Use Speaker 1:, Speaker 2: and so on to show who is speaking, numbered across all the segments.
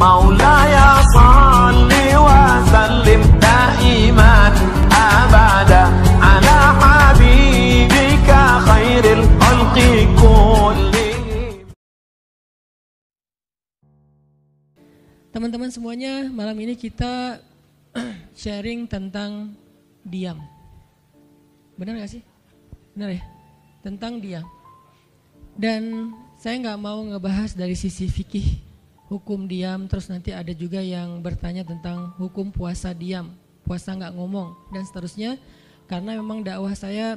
Speaker 1: مولاي صل وسلم دائما أبدا على حبيبك خير الخلق كلهم.
Speaker 2: Teman-teman semuanya, malam ini kita sharing tentang diam. Benar gak sih? Benar ya? Tentang diam. Dan saya gak mau ngebahas dari sisi fikih, hukum diam, terus nanti ada juga yang bertanya tentang hukum puasa diam, puasa gak ngomong, dan seterusnya. Karena memang dakwah saya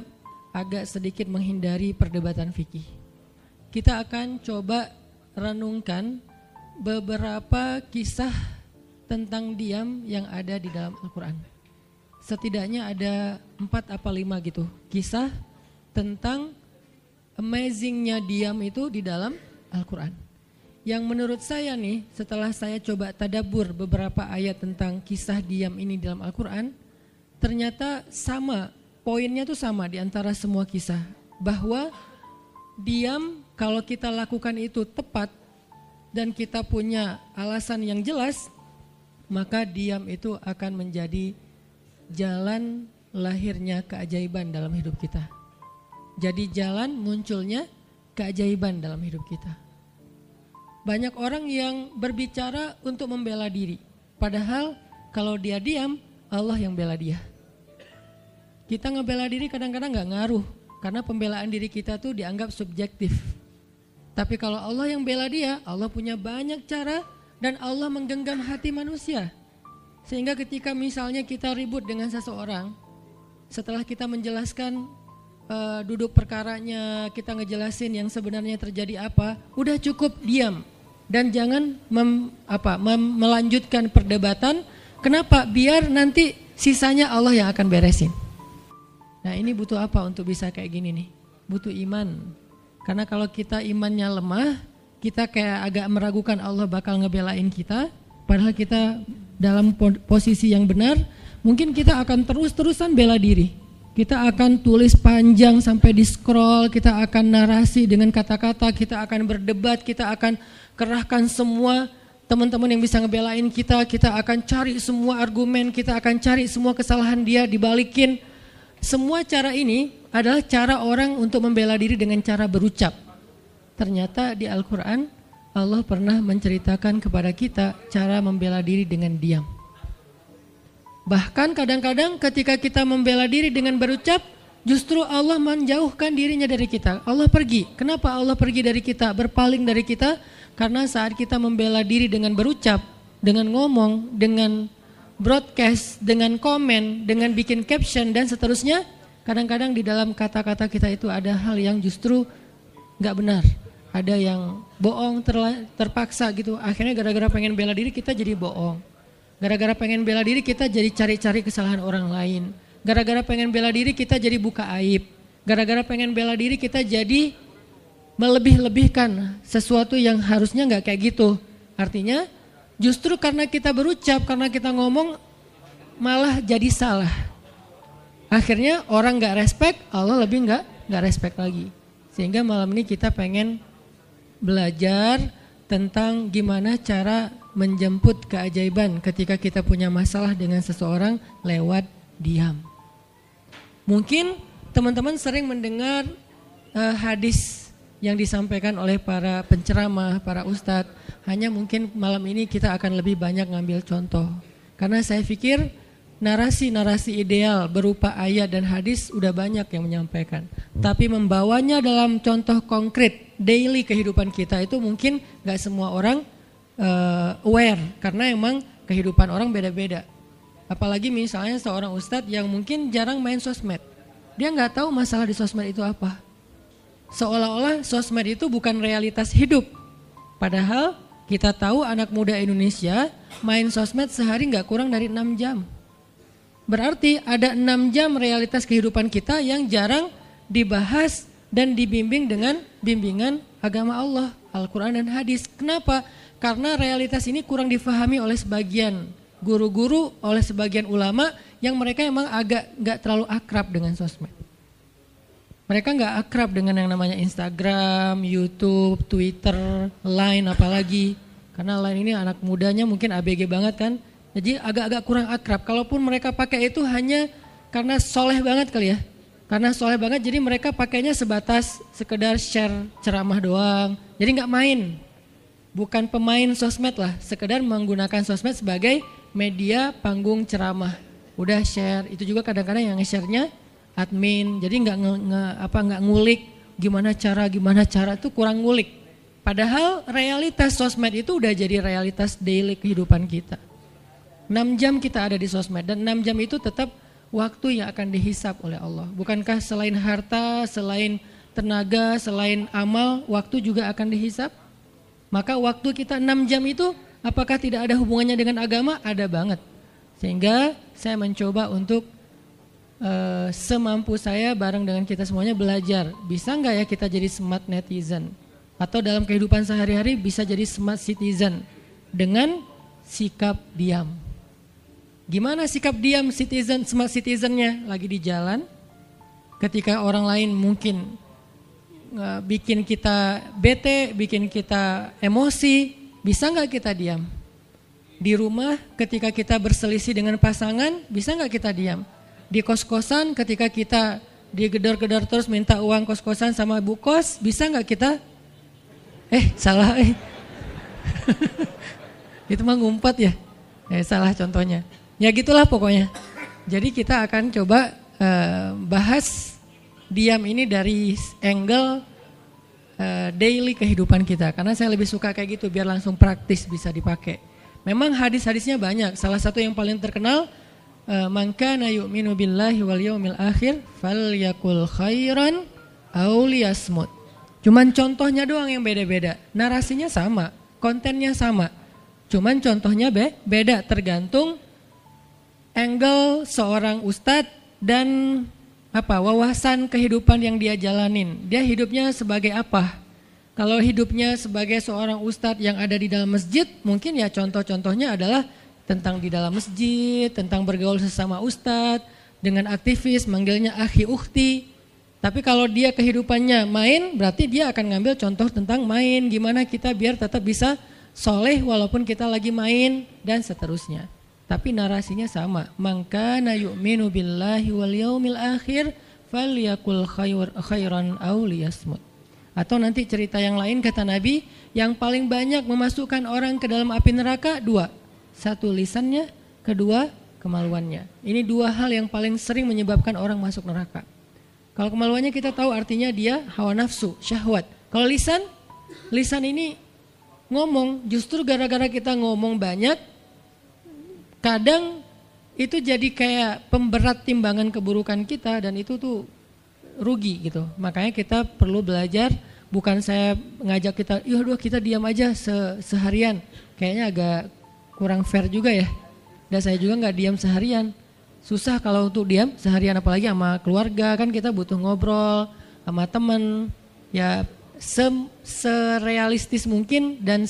Speaker 2: agak sedikit menghindari perdebatan fikih. Kita akan coba renungkan beberapa kisah tentang diam yang ada di dalam Al-Quran. Setidaknya ada 4 apa 5 gitu kisah tentang amazingnya diam itu di dalam Al-Quran. Yang menurut saya nih, setelah saya coba tadabbur beberapa ayat tentang kisah diam ini dalam Al-Quran, ternyata sama, poinnya tuh sama di antara semua kisah. Bahwa diam kalau kita lakukan itu tepat dan kita punya alasan yang jelas, maka diam itu akan menjadi jalan lahirnya keajaiban dalam hidup kita. Jadi jalan munculnya keajaiban dalam hidup kita. Banyak orang yang berbicara untuk membela diri, padahal kalau dia diam, Allah yang bela dia. Kita ngebela diri kadang-kadang gak ngaruh, karena pembelaan diri kita tuh dianggap subjektif. Tapi kalau Allah yang bela dia, Allah punya banyak cara dan Allah menggenggam hati manusia. Sehingga ketika misalnya kita ribut dengan seseorang, setelah kita menjelaskan duduk perkaranya, kita ngejelasin yang sebenarnya terjadi apa, udah cukup diam. Dan jangan melanjutkan perdebatan. Kenapa? Biar nanti sisanya Allah yang akan beresin. Nah ini butuh apa untuk bisa kayak gini nih? Butuh iman. Karena kalau kita imannya lemah, kita kayak agak meragukan Allah bakal ngebelain kita. Padahal kita dalam posisi yang benar, mungkin kita akan terus-terusan bela diri. Kita akan tulis panjang sampai di scroll, kita akan narasi dengan kata-kata, kita akan berdebat, kita akan kerahkan semua teman-teman yang bisa ngebelain kita akan cari semua argumen, kita akan cari semua kesalahan dia dibalikin. Semua cara ini adalah cara orang untuk membela diri dengan cara berucap. Ternyata di Al-Quran Allah pernah menceritakan kepada kita cara membela diri dengan diam. Bahkan kadang-kadang ketika kita membela diri dengan berucap, justru Allah menjauhkan dirinya dari kita. Allah pergi. Kenapa Allah pergi dari kita, berpaling dari kita? Karena saat kita membela diri dengan berucap, dengan ngomong, dengan broadcast, dengan komen, dengan bikin caption dan seterusnya, kadang-kadang di dalam kata-kata kita itu ada hal yang justru gak benar. Ada yang bohong terpaksa gitu. Akhirnya gara-gara pengen bela diri kita jadi bohong. Gara-gara pengen bela diri kita jadi cari-cari kesalahan orang lain. Gara-gara pengen bela diri kita jadi buka aib. Gara-gara pengen bela diri kita jadi melebih-lebihkan sesuatu yang harusnya gak kayak gitu. Artinya justru karena kita berucap, karena kita ngomong malah jadi salah. Akhirnya orang gak respect, Allah lebih gak respect lagi. Sehingga malam ini kita pengen belajar tentang gimana cara menjemput keajaiban ketika kita punya masalah dengan seseorang lewat diam. Mungkin teman-teman sering mendengar hadis yang disampaikan oleh para penceramah, para ustadz. Hanya mungkin malam ini kita akan lebih banyak ngambil contoh. Karena saya pikir narasi-narasi ideal berupa ayat dan hadis udah banyak yang menyampaikan. Tapi membawanya dalam contoh konkret daily kehidupan kita itu mungkin gak semua orang aware. Karena emang kehidupan orang beda-beda. Apalagi misalnya seorang ustadz yang mungkin jarang main sosmed. Dia gak tahu masalah di sosmed itu apa. Seolah-olah sosmed itu bukan realitas hidup. Padahal kita tahu anak muda Indonesia main sosmed sehari gak kurang dari 6 jam. Berarti ada 6 jam realitas kehidupan kita yang jarang dibahas dan dibimbing dengan bimbingan agama Allah, Al-Quran dan hadis. Kenapa? Karena realitas ini kurang difahami oleh sebagian guru-guru, oleh sebagian ulama yang mereka emang agak gak terlalu akrab dengan sosmed. Mereka gak akrab dengan yang namanya Instagram, YouTube, Twitter, Line apalagi. Karena lain ini anak mudanya mungkin ABG banget kan. Jadi agak-agak kurang akrab. Kalaupun mereka pakai itu hanya karena soleh banget kali ya. Karena soleh banget jadi mereka pakainya sebatas sekedar share ceramah doang. Jadi nggak main. Bukan pemain sosmed lah. Sekedar menggunakan sosmed sebagai media panggung ceramah. Udah share. Itu juga kadang-kadang yang nge-share-nya admin. Jadi nggak ngulik gimana cara itu kurang ngulik. Padahal realitas sosmed itu udah jadi realitas daily kehidupan kita. 6 jam kita ada di sosmed dan 6 jam itu tetap waktu yang akan dihisap oleh Allah. Bukankah selain harta, selain tenaga, selain amal, waktu juga akan dihisap? Maka waktu kita 6 jam itu apakah tidak ada hubungannya dengan agama? Ada banget. Sehingga saya mencoba untuk semampu saya bareng dengan kita semuanya belajar. Bisa nggak ya kita jadi smart netizen? Atau dalam kehidupan sehari-hari bisa jadi smart citizen dengan sikap diam. Gimana sikap diam citizen, smart citizennya? Lagi di jalan, ketika orang lain mungkin bikin kita bete, bikin kita emosi, bisa nggak kita diam? Di rumah ketika kita berselisih dengan pasangan, bisa nggak kita diam? Di kos-kosan ketika kita digedor-gedor terus minta uang kos-kosan sama bu kos, bisa nggak kita salah itu mah ngumpet ya. Salah contohnya. Ya gitulah pokoknya. Jadi kita akan coba bahas diam ini dari angle daily kehidupan kita. Karena saya lebih suka kayak gitu biar langsung praktis bisa dipakai. Memang hadis-hadisnya banyak. Salah satu yang paling terkenal man kana yu'minu billahi wal yaumil akhir falyakul khairan aw liyasmut. Cuman contohnya doang yang beda-beda. Narasinya sama, kontennya sama. Cuman contohnya beda tergantung angle seorang ustadz dan wawasan kehidupan yang dia jalanin. Dia hidupnya sebagai apa? Kalau hidupnya sebagai seorang ustadz yang ada di dalam masjid, mungkin ya contoh-contohnya adalah tentang di dalam masjid, tentang bergaul sesama ustadz, dengan aktivis, manggilnya akhi ukhti. Tapi kalau dia kehidupannya main, berarti dia akan ngambil contoh tentang main. Gimana kita biar tetap bisa soleh walaupun kita lagi main dan seterusnya. Tapi narasinya sama. Man kana yu'minu billahi wal yaumil akhir falyakul khairan aw liyasmut. Atau nanti cerita yang lain kata Nabi, yang paling banyak memasukkan orang ke dalam api neraka 2. 1 lisannya, 2 kemaluannya. Ini 2 hal yang paling sering menyebabkan orang masuk neraka. Kalau kemaluannya kita tahu artinya dia hawa nafsu, syahwat. Kalau lisan ini ngomong, justru gara-gara kita ngomong banyak, kadang itu jadi kayak pemberat timbangan keburukan kita dan itu tuh rugi gitu. Makanya kita perlu belajar, bukan saya ngajak kita, kita diam aja seharian. Kayaknya agak kurang fair juga ya. Dan saya juga nggak diam seharian. Susah kalau untuk diam seharian, apalagi sama keluarga, kan kita butuh ngobrol sama teman. Ya serealistis mungkin dan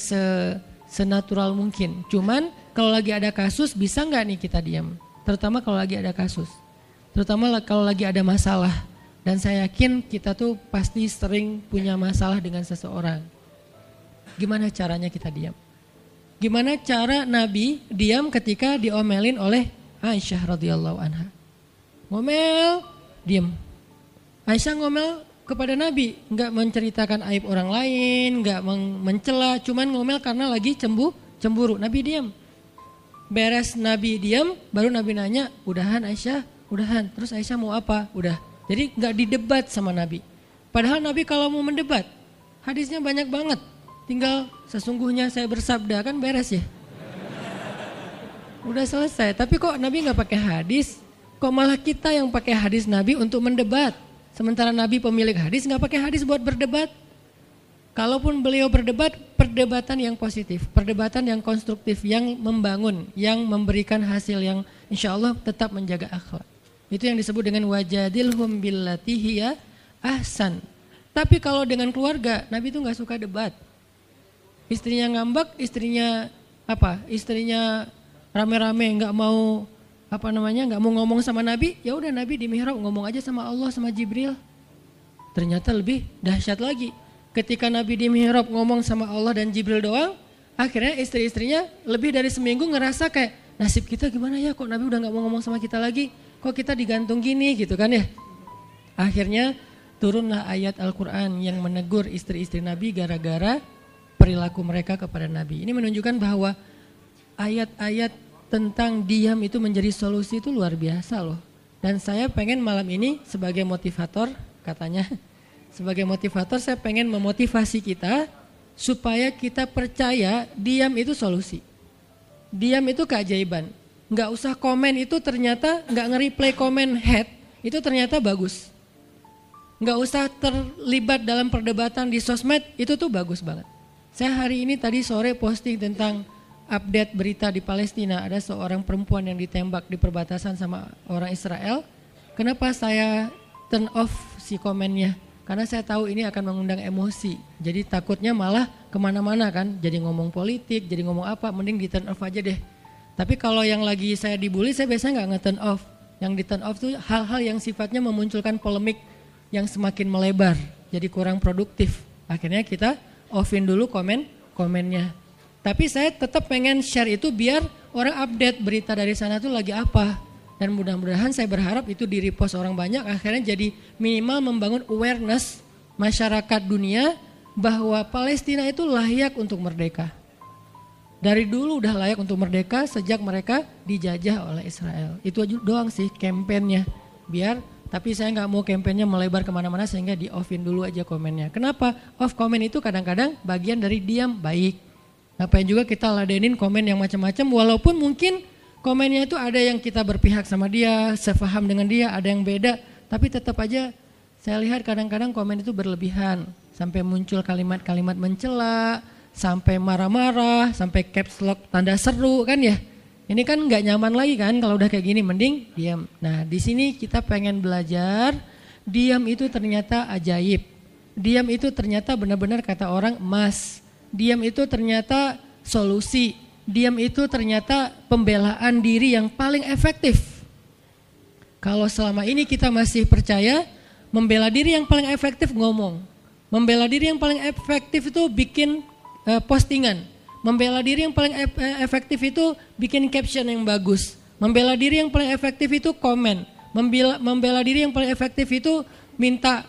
Speaker 2: senatural mungkin. Cuman kalau lagi ada kasus bisa nggak nih kita diam? Terutama kalau lagi ada kasus. Terutama kalau lagi ada masalah. Dan saya yakin kita tuh pasti sering punya masalah dengan seseorang. Gimana caranya kita diam? Gimana cara Nabi diam ketika diomelin oleh Aisyah radhiyallahu anha? Ngomel, diam. Aisyah ngomel kepada Nabi, enggak menceritakan aib orang lain, enggak mencela, cuman ngomel karena lagi cemburu. Nabi diam. Beres Nabi diam, baru Nabi nanya, udahan Aisyah? Udahan. Terus Aisyah mau apa? Udah. Jadi enggak didebat sama Nabi. Padahal Nabi kalau mau mendebat, hadisnya banyak banget. Tinggal sesungguhnya saya bersabda, kan beres ya. Udah selesai, tapi kok Nabi nggak pakai hadis? Kok malah kita yang pakai hadis Nabi untuk mendebat? Sementara Nabi pemilik hadis nggak pakai hadis buat berdebat. Kalaupun beliau berdebat, perdebatan yang positif, perdebatan yang konstruktif, yang membangun, yang memberikan hasil yang insya Allah tetap menjaga akhlak. Itu yang disebut dengan wajadilhum billati hiya ahsan. Tapi kalau dengan keluarga, Nabi itu nggak suka debat. Istrinya ngambek, istrinya rame-rame nggak mau nggak mau ngomong sama Nabi, ya udah Nabi di mihrab ngomong aja sama Allah sama Jibril. Ternyata lebih dahsyat lagi. Ketika Nabi di mihrab ngomong sama Allah dan Jibril doang, Akhirnya istri-istrinya lebih dari seminggu ngerasa kayak nasib kita gimana ya, kok Nabi udah gak mau ngomong sama kita lagi, kok kita digantung gini gitu kan ya. Akhirnya turunlah ayat Al-Quran yang menegur istri-istri Nabi gara-gara perilaku mereka kepada Nabi. Ini menunjukkan bahwa ayat-ayat tentang diam itu menjadi solusi itu luar biasa loh. Dan saya pengen malam ini sebagai motivator katanya, sebagai motivator saya pengen memotivasi kita supaya kita percaya diam itu solusi. Diam itu keajaiban. Nggak usah komen itu ternyata, nggak nge-reply komen head itu ternyata bagus. Nggak usah terlibat dalam perdebatan di sosmed itu tuh bagus banget. Saya hari ini tadi sore posting tentang update berita di Palestina. Ada seorang perempuan yang ditembak di perbatasan sama orang Israel. Kenapa saya turn off si komennya? Karena saya tahu ini akan mengundang emosi. Jadi takutnya malah kemana-mana kan. Jadi ngomong politik, jadi ngomong apa, mending di turn off aja deh. Tapi kalau yang lagi saya dibully, saya biasanya nggak nge-turn off. Yang di turn off tuh hal-hal yang sifatnya memunculkan polemik yang semakin melebar. Jadi kurang produktif. Akhirnya kita offin dulu komennya. Tapi saya tetap pengen share itu biar orang update berita dari sana tuh lagi apa. Dan mudah-mudahan saya berharap itu di repost orang banyak, akhirnya jadi minimal membangun awareness masyarakat dunia bahwa Palestina itu layak untuk merdeka. Dari dulu udah layak untuk merdeka sejak mereka dijajah oleh Israel. Itu aja doang sih kampanyenya. Tapi saya nggak mau kampanyenya melebar kemana-mana sehingga di offin dulu aja komennya. Kenapa? Off komen itu kadang-kadang bagian dari diam baik. Ngapain juga kita ladenin komen yang macam-macam walaupun mungkin komennya itu ada yang kita berpihak sama dia, sepaham dengan dia, ada yang beda. Tapi tetap aja saya lihat kadang-kadang komen itu berlebihan. Sampai muncul kalimat-kalimat mencela, sampai marah-marah, sampai caps lock tanda seru kan ya. Ini kan nggak nyaman lagi kan kalau udah kayak gini, mending diam. Nah di sini kita pengen belajar, diam itu ternyata ajaib. Diam itu ternyata benar-benar kata orang emas. Diam itu ternyata solusi. Diam itu ternyata pembelaan diri yang paling efektif. Kalau selama ini kita masih percaya membela diri yang paling efektif ngomong. Membela diri yang paling efektif itu bikin postingan. Membela diri yang paling efektif itu bikin caption yang bagus. Membela diri yang paling efektif itu komen. Membela diri yang paling efektif itu minta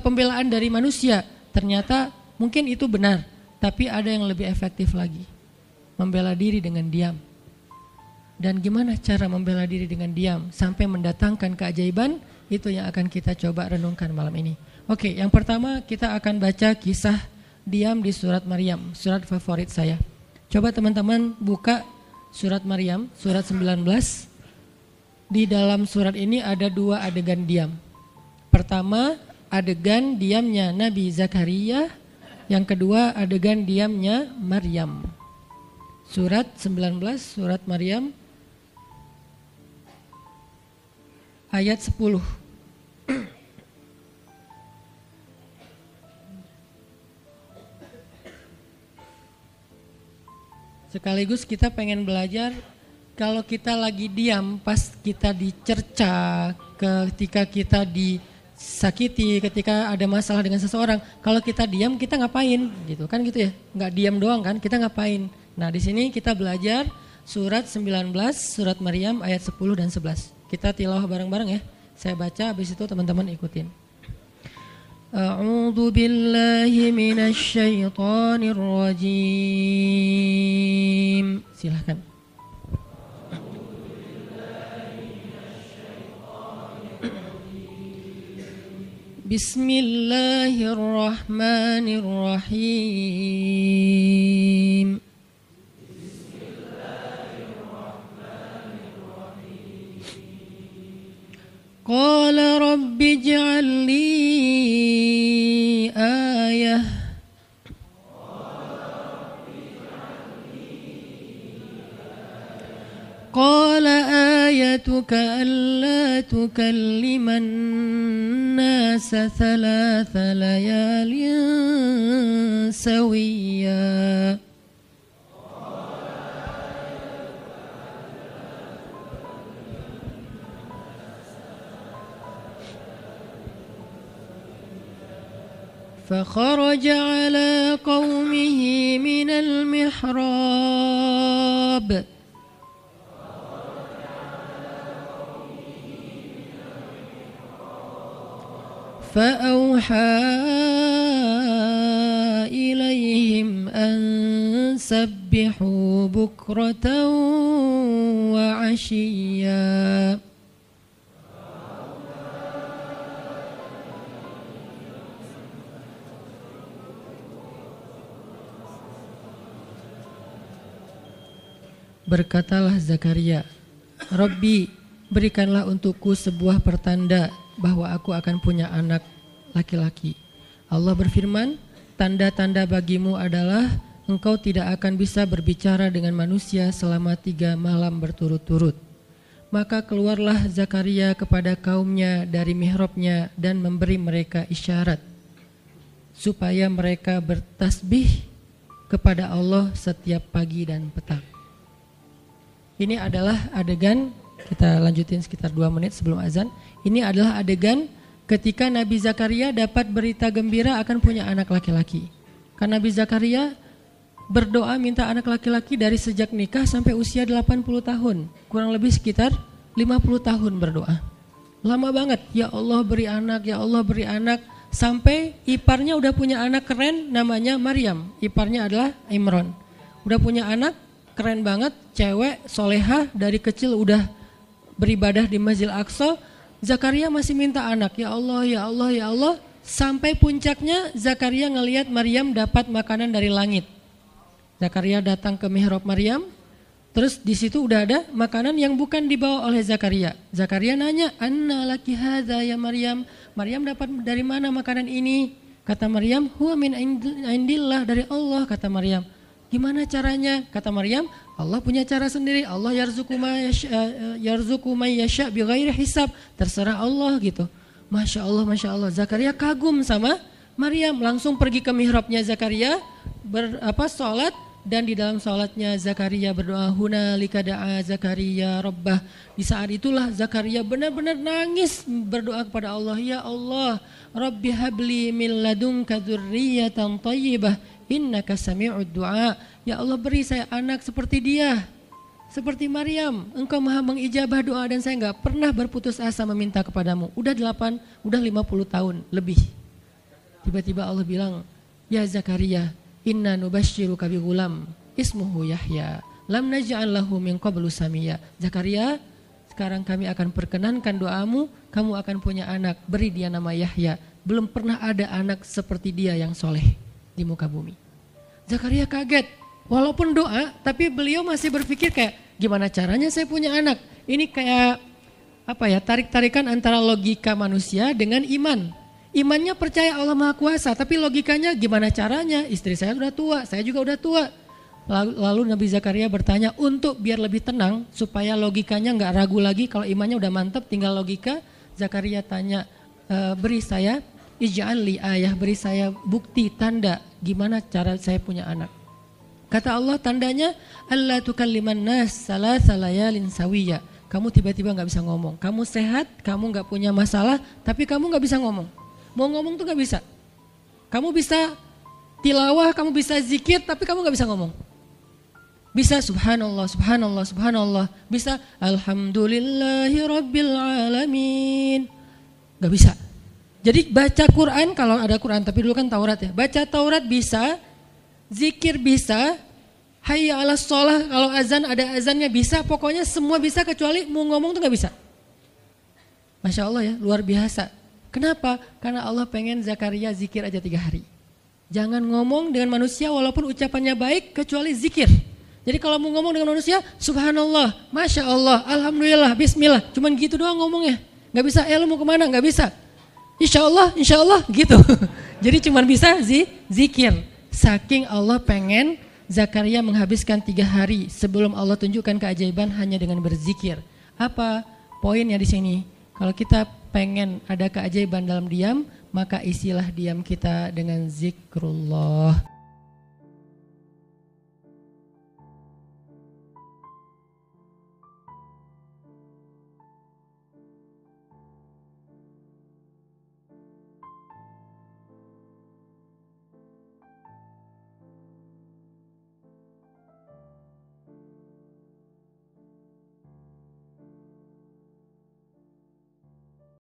Speaker 2: pembelaan dari manusia. Ternyata mungkin itu benar, tapi ada yang lebih efektif lagi. Membela diri dengan diam. Dan gimana cara membela diri dengan diam sampai mendatangkan keajaiban, itu yang akan kita coba renungkan malam ini. Oke, yang pertama kita akan baca kisah diam di surat Maryam, surat favorit saya. Coba teman-teman buka surat Maryam, surat 19. Di dalam surat ini ada 2 adegan diam. Pertama, adegan diamnya Nabi Zakaria, yang kedua adegan diamnya Maryam. Surat 19, surat Maryam, ayat 10. Sekaligus kita pengen belajar kalau kita lagi diam pas kita dicerca, ketika kita disakiti, ketika ada masalah dengan seseorang, kalau kita diam kita ngapain gitu kan gitu ya, nggak diam doang kan, kita ngapain. Nah di sini kita belajar surat 19, surat Maryam ayat 10 dan 11. Kita tilawah bareng-bareng ya. Saya baca, habis itu teman-teman ikutin. A'udzu billahi minasy syaithanir rajim. Silakan. Bismillahirrahmanirrahim. Qala rabbi ij'al li ayah. Qala ayatuka alla tukalliman nasa thalatha layalin sawiyya. فخرج على قومه من المحراب فأوحى إليهم أن سبحوا بكرة وعشيا Berkatalah Zakaria, Rabbi, berikanlah untukku sebuah pertanda bahwa aku akan punya anak laki-laki. Allah berfirman, tanda-tanda bagimu adalah engkau tidak akan bisa berbicara dengan manusia selama 3 malam berturut-turut. Maka keluarlah Zakaria kepada kaumnya dari mihrabnya dan memberi mereka isyarat supaya mereka bertasbih kepada Allah setiap pagi dan petang. Ini adalah adegan, kita lanjutin sekitar 2 menit sebelum azan. Ini adalah adegan ketika Nabi Zakaria dapat berita gembira akan punya anak laki-laki. Karena Nabi Zakaria berdoa minta anak laki-laki dari sejak nikah sampai usia 80 tahun. Kurang lebih sekitar 50 tahun berdoa. Lama banget, ya Allah beri anak, ya Allah beri anak. Sampai iparnya udah punya anak keren namanya Maryam. Iparnya adalah Imran. Udah punya anak keren banget, cewek, solehah, dari kecil udah beribadah di Masjid Al-Aqsa. Zakaria masih minta anak, ya Allah, ya Allah, ya Allah. Sampai puncaknya Zakaria ngelihat Maryam dapat makanan dari langit. Zakaria datang ke mihrab Maryam, terus di situ udah ada makanan yang bukan dibawa oleh Zakaria. Zakaria nanya, anna laki hadza ya Maryam. Maryam dapat dari mana makanan ini? Kata Maryam, huwa min indillah, dari Allah, kata Maryam. Gimana caranya? Kata Maryam, Allah punya cara sendiri. Allah yarzuqu may yasha bighairi hisab. Terserah Allah gitu. Masya Allah, Masya Allah. Zakaria kagum sama Maryam. Langsung pergi ke mihrabnya Zakaria, sholat. Dan di dalam sholatnya Zakaria berdoa, hunalika da'a Zakaria rabbah. Di saat itulah Zakaria benar-benar nangis berdoa kepada Allah. Ya Allah, Rabbi habli min ladunka dzurriyyatan thayyibah. Innaka sami'ud du'a. Ya Allah, beri saya anak seperti dia, seperti Maryam. Engkau maha mengijabah doa dan saya enggak pernah berputus asa meminta kepadamu. Udah 50 tahun lebih. Tiba-tiba Allah bilang, ya Zakaria, inna nubashiruka bi ghulam ismuhu Yahya lam naj'al lahu min qablu samiyya. Zakaria, sekarang kami akan perkenankan doamu, kamu akan punya anak, beri dia nama Yahya. Belum pernah ada anak seperti dia yang soleh di muka bumi. Zakaria kaget, walaupun doa, tapi beliau masih berpikir kayak, gimana caranya saya punya anak? Ini kayak tarik-tarikan antara logika manusia dengan iman. Imannya percaya Allah Maha Kuasa, tapi logikanya gimana caranya? Istri saya udah tua, saya juga udah tua. Lalu Nabi Zakaria bertanya untuk biar lebih tenang, supaya logikanya nggak ragu lagi. Kalau imannya udah mantap, tinggal logika. Zakaria tanya, beri saya ij'al li ayah, beri saya bukti, tanda gimana cara saya punya anak. Kata Allah, tandanya alla tukalliman nas salasa layalin sawiyya. Kamu tiba-tiba gak bisa ngomong. Kamu sehat, kamu gak punya masalah, tapi kamu gak bisa ngomong. Mau ngomong tuh gak bisa. Kamu bisa tilawah, kamu bisa zikir, tapi kamu gak bisa ngomong. Bisa subhanallah, subhanallah, subhanallah. Bisa alhamdulillahi rabbil alamin. Gak bisa. Jadi baca Quran, kalau ada Quran, tapi dulu kan Taurat ya. Baca Taurat bisa, zikir bisa, hayya ala sholah, kalau azan ada azannya bisa, pokoknya semua bisa kecuali mau ngomong tuh gak bisa. Masya Allah ya, luar biasa. Kenapa? Karena Allah pengen Zakaria zikir aja 3 hari. Jangan ngomong dengan manusia walaupun ucapannya baik kecuali zikir. Jadi kalau mau ngomong dengan manusia, subhanallah, masya Allah, alhamdulillah, bismillah. Cuman gitu doang ngomongnya. Gak bisa, lu mau kemana? Gak bisa. Insya Allah gitu. Jadi cuma bisa zikir. Saking Allah pengen Zakaria menghabiskan 3 hari sebelum Allah tunjukkan keajaiban hanya dengan berzikir. Apa poinnya di sini? Kalau kita pengen ada keajaiban dalam diam, maka isilah diam kita dengan zikrullah.